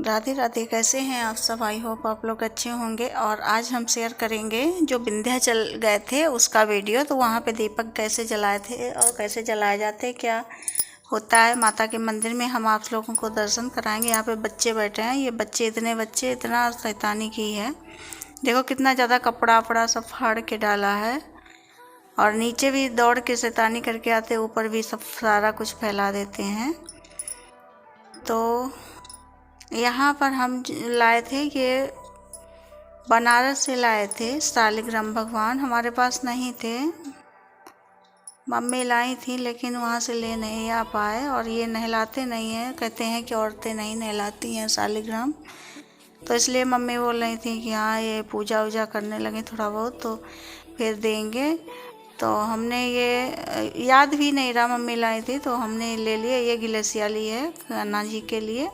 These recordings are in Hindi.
राधे राधे। कैसे हैं आप सब? आई होप आप लोग अच्छे होंगे। और आज हम शेयर करेंगे जो विंध्याचल गए थे उसका वीडियो। तो वहाँ पे दीपक कैसे जलाए थे और कैसे जलाए जाते, क्या होता है माता के मंदिर में, हम आप लोगों को दर्शन कराएंगे। यहाँ पे बच्चे बैठे हैं, ये बच्चे इतना शैतानी की है। देखो कितना ज़्यादा कपड़ा वपड़ा सब फाड़ के डाला है, और नीचे भी दौड़ के शैतानी करके आते, ऊपर भी सब सारा कुछ फैला देते हैं। तो यहाँ पर हम लाए थे, ये बनारस से लाए थे शालिग्राम भगवान। हमारे पास नहीं थे, मम्मी लाई थी, लेकिन वहाँ से ले नहीं आ पाए। और ये नहलाते नहीं हैं, कहते हैं कि औरतें नहीं नहलाती हैं शालिग्राम। तो इसलिए मम्मी बोल रही थी कि हाँ ये पूजा वूजा करने लगे थोड़ा बहुत तो फिर देंगे। तो हमने ये याद भी नहीं रहा, मम्मी लाई थी तो हमने ले लिया। ये गिलसिया ली है कान्हा जी के लिए।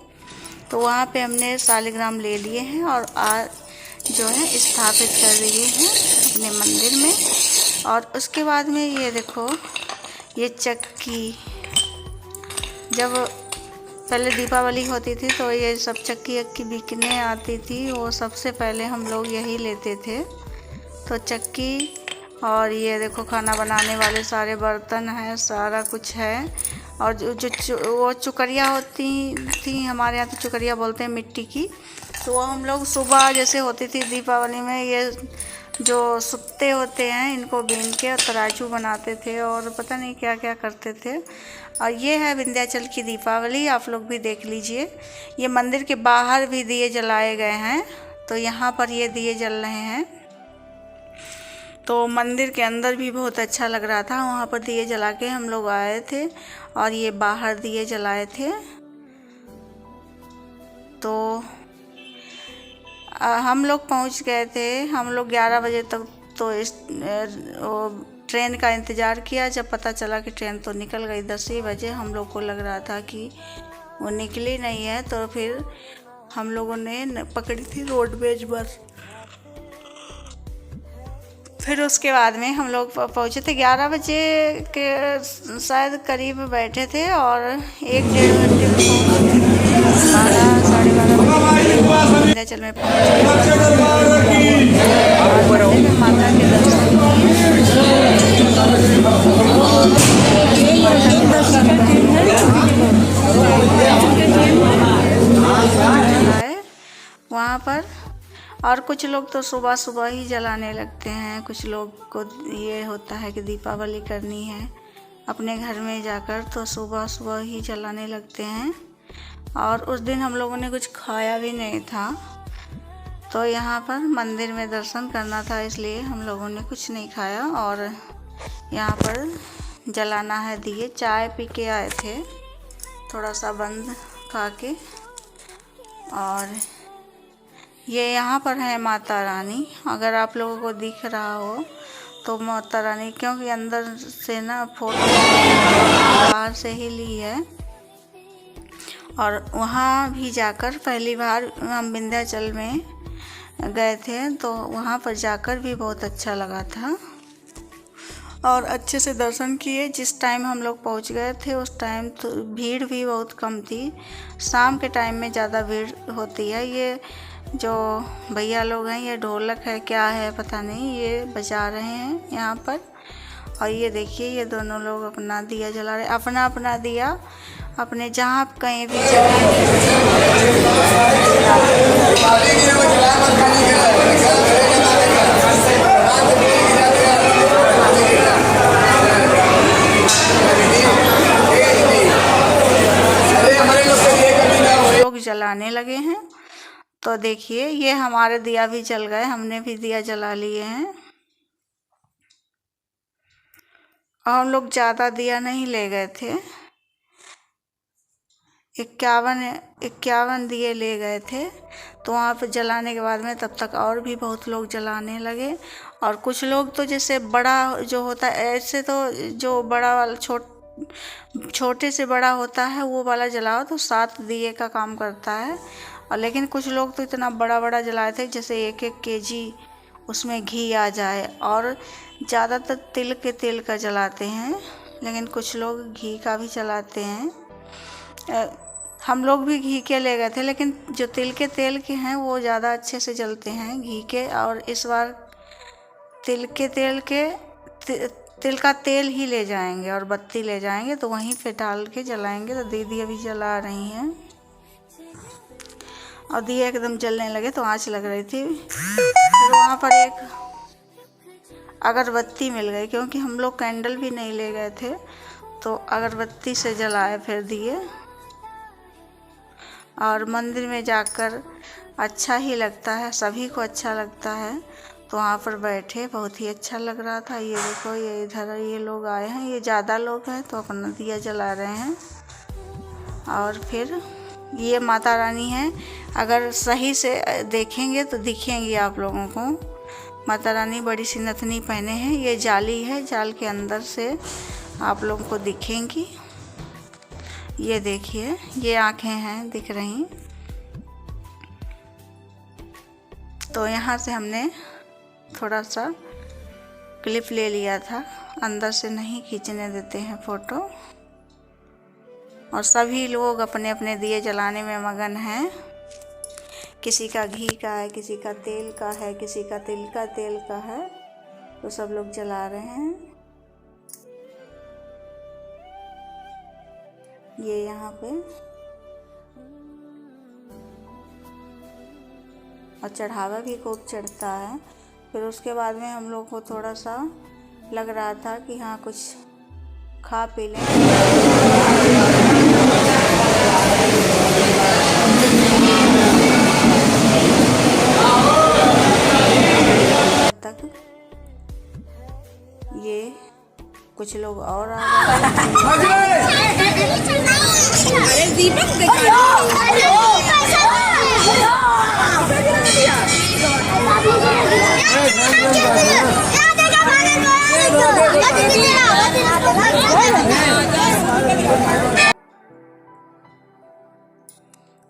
तो वहाँ पे हमने शालिग्राम ले लिए हैं और जो है स्थापित कर दिए हैं अपने मंदिर में। और उसके बाद में ये देखो, ये चक्की, जब पहले दीपावली होती थी तो ये सब चक्की अक्की बिकने आती थी, वो सबसे पहले हम लोग यही लेते थे। तो चक्की, और ये देखो खाना बनाने वाले सारे बर्तन हैं, सारा कुछ है। और वो चुकरिया होती थी, हमारे यहाँ तो चुकरिया बोलते हैं मिट्टी की। तो वो हम लोग सुबह जैसे होती थी दीपावली में, ये जो सुत्ते होते हैं इनको बीन के तराजू बनाते थे और पता नहीं क्या क्या करते थे। और ये है विंध्याचल की दीपावली, आप लोग भी देख लीजिए। ये मंदिर के बाहर भी दिए जलाए गए हैं, तो यहाँ पर ये दिए जल रहे हैं। तो मंदिर के अंदर भी बहुत अच्छा लग रहा था, वहाँ पर दिए जला के हम लोग आए थे। और ये बाहर दिए जलाए थे। तो हम लोग पहुँच गए थे, हम लोग 11 बजे तक तो ट्रेन का इंतज़ार किया। जब पता चला कि ट्रेन तो निकल गई 10 ही बजे, हम लोग को लग रहा था कि वो निकली नहीं है। तो फिर हम लोगों ने पकड़ी थी रोडवेज बस। फिर उसके बाद में हम लोग पहुँचे थे 11 बजे के शायद करीब बैठे थे, और 1-1.5 घंटे में पहुँचे थे। 12 साढ़े 12 विंध्याचल में पहुँचे माता के दर्शन वहाँ पर। और कुछ लोग तो सुबह सुबह ही जलाने लगते हैं, कुछ लोग को ये होता है कि दीपावली करनी है अपने घर में जाकर, तो सुबह सुबह ही जलाने लगते हैं। और उस दिन हम लोगों ने कुछ खाया भी नहीं था, तो यहाँ पर मंदिर में दर्शन करना था, इसलिए हम लोगों ने कुछ नहीं खाया। और यहाँ पर जलाना है दिए। चाय पी के आए थे, थोड़ा सा बंद खा के। और ये यहाँ पर है माता रानी, अगर आप लोगों को दिख रहा हो तो माता रानी, क्योंकि अंदर से ना फोटो बाहर से ही ली है। और वहाँ भी जाकर पहली बार हम विंध्याचल में गए थे, तो वहाँ पर जाकर भी बहुत अच्छा लगा था और अच्छे से दर्शन किए। जिस टाइम हम लोग पहुँच गए थे उस टाइम तो भीड़ भी बहुत कम थी। शाम के टाइम में ज़्यादा भीड़ होती है। ये जो भैया लोग हैं, ये ढोलक है क्या है पता नहीं, ये बजा रहे हैं यहाँ पर। और ये देखिए, ये दोनों लोग अपना दिया जला रहे, अपना अपना दिया अपने जहाँ कहीं भी लोग जलाने लगे हैं। तो देखिए, ये हमारे दिया भी जल गए, हमने भी दिया जला लिए हैं। और हम लोग ज़्यादा दिया नहीं ले गए थे, 51 दिए ले गए थे। तो वहाँ पर जलाने के बाद में तब तक और भी बहुत लोग जलाने लगे। और कुछ लोग तो जैसे बड़ा जो होता है, ऐसे तो जो बड़ा वाला छोटे से बड़ा होता है वो वाला जलाओ तो 7 दिए का काम करता है। और लेकिन कुछ लोग तो इतना बड़ा बड़ा जलाए थे जैसे 1-1 केजी उसमें घी आ जाए। और ज़्यादातर तिल के तेल का जलाते हैं, लेकिन कुछ लोग घी का भी जलाते हैं। हम लोग भी घी के ले गए थे, लेकिन जो तिल के हैं वो ज़्यादा अच्छे से जलते हैं घी के। और इस बार तिल का तेल ही ले जाएंगे और बत्ती ले जाएंगे, तो वहीं पे डाल के जलाएंगे। तो दीदी अभी जला रही हैं और दिया एकदम जलने लगे तो आँच लग रही थी। फिर वहाँ पर एक अगरबत्ती मिल गई, क्योंकि हम लोग कैंडल भी नहीं ले गए थे, तो अगरबत्ती से जलाए फिर दिए। और मंदिर में जाकर अच्छा ही लगता है, सभी को अच्छा लगता है। तो वहाँ पर बैठे बहुत ही अच्छा लग रहा था। ये देखो, ये इधर ये लोग आए हैं, ये ज़्यादा लोग हैं तो अपना दिया जला रहे हैं। और फिर ये माता रानी हैं, अगर सही से देखेंगे तो दिखेंगी आप लोगों को। माता रानी बड़ी सी नथनी पहने हैं, ये जाली है, जाल के अंदर से आप लोगों को दिखेंगी। ये देखिए, ये आँखें हैं दिख रही। तो यहाँ से हमने थोड़ा सा क्लिप ले लिया था, अंदर से नहीं खींचने देते हैं फ़ोटो। और सभी लोग अपने अपने दिए जलाने में मगन हैं। किसी का घी का है, किसी का तेल का है, किसी का तिल का तेल का है, तो सब लोग जला रहे हैं। ये यहाँ पे और चढ़ावा भी खूब चढ़ता है। फिर उसके बाद में हम लोग को थोड़ा सा लग रहा था कि हाँ कुछ खा पी लें। तक ये कुछ लोग और आ गए।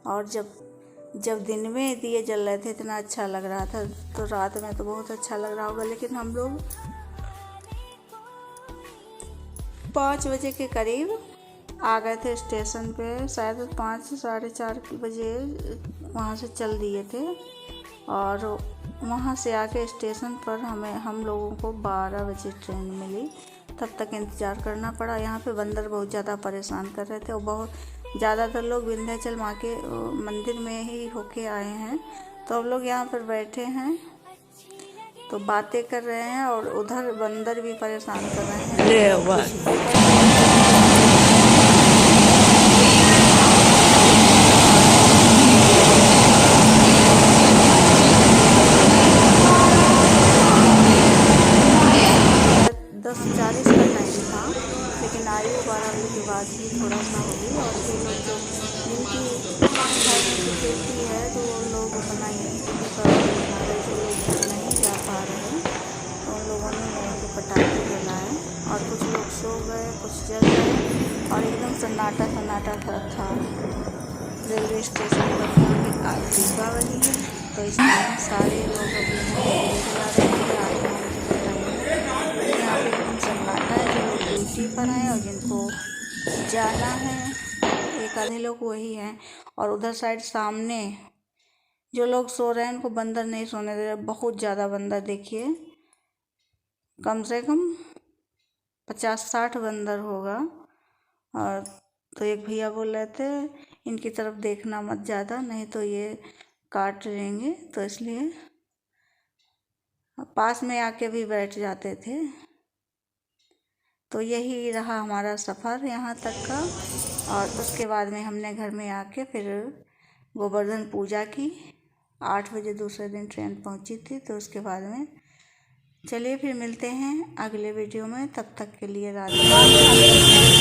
और जब दिन में दिए जल रहे थे इतना अच्छा लग रहा था, तो रात में तो बहुत अच्छा लग रहा होगा। लेकिन हम लोग 5 बजे के करीब आ गए थे स्टेशन पे, शायद 5 साढ़े 4 बजे वहाँ से चल दिए थे। और वहाँ से आके स्टेशन पर हम लोगों को 12 बजे ट्रेन मिली। तब तक इंतज़ार करना पड़ा। यहाँ पे बंदर बहुत ज़्यादा परेशान कर रहे थे और बहुत ज़्यादातर लोग विंध्याचल माँ के मंदिर में ही होके आए हैं। तो हम लोग यहाँ पर बैठे हैं तो बातें कर रहे हैं और उधर बंदर भी परेशान कर रहे हैं। बाद ही थोड़ा सा होगी। और ये लोग जो जिनकी खेती है तो वो लोग अपना जो लोग नहीं जा पा रहे हैं तो उन लोगों ने यहाँ के पटाखे जलाए और कुछ लोग सो गए, कुछ जल गए और एकदम सन्नाटा था। रेलवे स्टेशन पर दीपावली है तो इसमें सारे लोग अपने जला रहे हैं। यहाँ पे एकदम सन्नाटा है। जो लोग ड्यूटी पर हैं और जिनको जाना है, एक आधे लोग वही हैं। और उधर साइड सामने जो लोग सो रहे हैं उनको बंदर नहीं सोने दे रहे। बहुत ज़्यादा बंदर, देखिए कम से कम 50-60 बंदर होगा। और तो एक भैया बोल रहे थे इनकी तरफ देखना मत ज़्यादा, नहीं तो ये काट लेंगे। तो इसलिए पास में आके भी बैठ जाते थे। तो यही रहा हमारा सफ़र यहाँ तक का। और उसके बाद में हमने घर में आके फिर गोवर्धन पूजा की। 8 बजे दूसरे दिन ट्रेन पहुँची थी। तो उसके बाद में चलिए फिर मिलते हैं अगले वीडियो में। तब तक के लिए राधे।